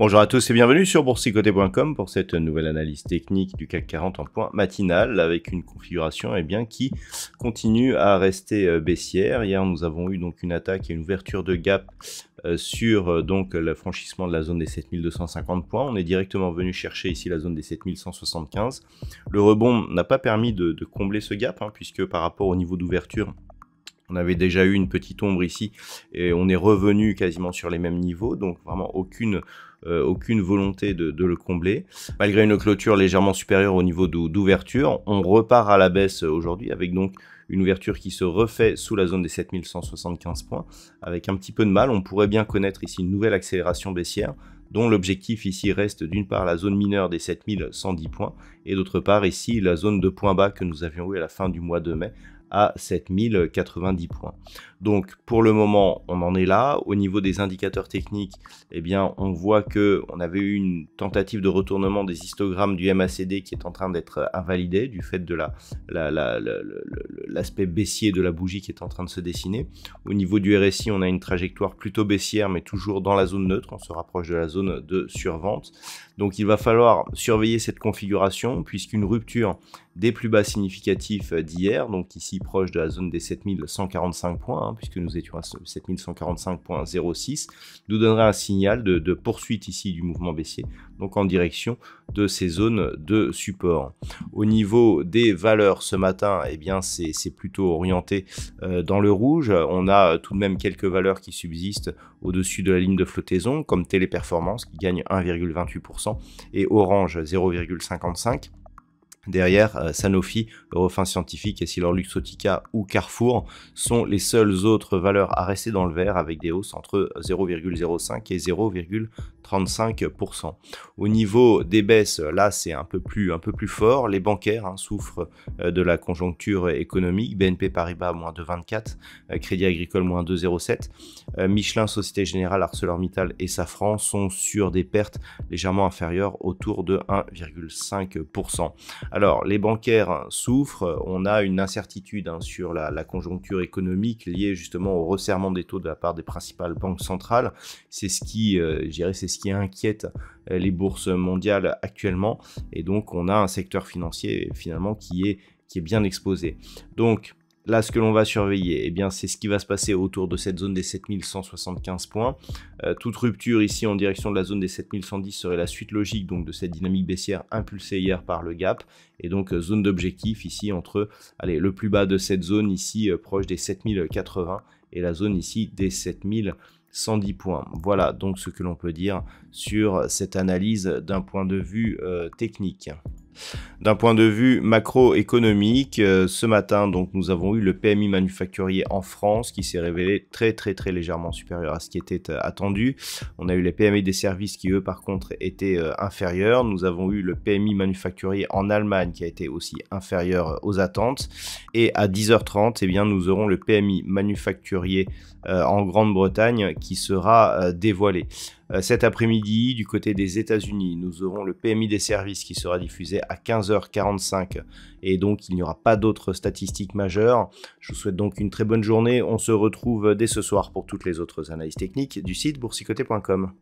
Bonjour à tous et bienvenue sur boursicoté.com pour cette nouvelle analyse technique du CAC 40 en point matinal avec une configuration qui continue à rester baissière. Hier nous avons eu donc une attaque et une ouverture de gap sur donc le franchissement de la zone des 7250 points. On est directement venu chercher ici la zone des 7175. Le rebond n'a pas permis de combler ce gap puisque par rapport au niveau d'ouverture, on avait déjà eu une petite ombre ici et on est revenu quasiment sur les mêmes niveaux, donc vraiment aucune volonté de le combler. Malgré une clôture légèrement supérieure au niveau d'ouverture, on repart à la baisse aujourd'hui avec donc une ouverture qui se refait sous la zone des 7175 points. Avec un petit peu de mal, on pourrait bien connaître ici une nouvelle accélération baissière dont l'objectif ici reste d'une part la zone mineure des 7110 points et d'autre part ici la zone de point bas que nous avions eu à la fin du mois de mai à 7090 points. Donc pour le moment on en est là. Au niveau des indicateurs techniques, on voit que on avait eu une tentative de retournement des histogrammes du MACD qui est en train d'être invalidé du fait de l'aspect baissier de la bougie qui est en train de se dessiner. Au niveau du RSI, on a une trajectoire plutôt baissière mais toujours dans la zone neutre, on se rapproche de la zone de survente. Donc il va falloir surveiller cette configuration puisqu'une rupture des plus bas significatifs d'hier, donc ici proche de la zone des 7145 points, puisque nous étions à 7145.06, nous donnerait un signal de poursuite ici du mouvement baissier, donc en direction de ces zones de support. Au niveau des valeurs ce matin, c'est plutôt orienté dans le rouge. On a tout de même quelques valeurs qui subsistent au-dessus de la ligne de flottaison, comme Téléperformance qui gagne 1,28% et Orange 0,55%. Derrière, Sanofi, Eurofins Scientifique, EssilorLuxottica ou Carrefour sont les seules autres valeurs à rester dans le vert avec des hausses entre 0,05 et 0,35%. Au niveau des baisses, là c'est un peu plus fort. Les bancaires souffrent de la conjoncture économique. BNP Paribas moins 2,24, Crédit Agricole moins 2,07. Michelin, Société Générale, ArcelorMittal et Safran sont sur des pertes légèrement inférieures autour de 1,5%. Alors, les bancaires souffrent, on a une incertitude sur la conjoncture économique liée justement au resserrement des taux de la part des principales banques centrales. C'est ce qui, c'est ce qui inquiète les bourses mondiales actuellement. Et donc, on a un secteur financier finalement qui est bien exposé. Donc, là, ce que l'on va surveiller, c'est ce qui va se passer autour de cette zone des 7175 points. Toute rupture ici en direction de la zone des 7110 serait la suite logique donc de cette dynamique baissière impulsée hier par le gap. Et donc zone d'objectif ici entre le plus bas de cette zone ici proche des 7080 et la zone ici des 7110 points. Voilà donc ce que l'on peut dire sur cette analyse d'un point de vue technique. D'un point de vue macroéconomique, ce matin, donc, nous avons eu le PMI manufacturier en France qui s'est révélé très légèrement supérieur à ce qui était attendu. On a eu les PMI des services qui, eux, par contre, étaient inférieurs. Nous avons eu le PMI manufacturier en Allemagne qui a été aussi inférieur aux attentes. Et à 10h30, nous aurons le PMI manufacturier en Grande-Bretagne qui sera dévoilé. Cet après-midi, du côté des États-Unis, nous aurons le PMI des services qui sera diffusé à 15h45 et donc il n'y aura pas d'autres statistiques majeures. Je vous souhaite donc une très bonne journée. On se retrouve dès ce soir pour toutes les autres analyses techniques du site boursicoté.com.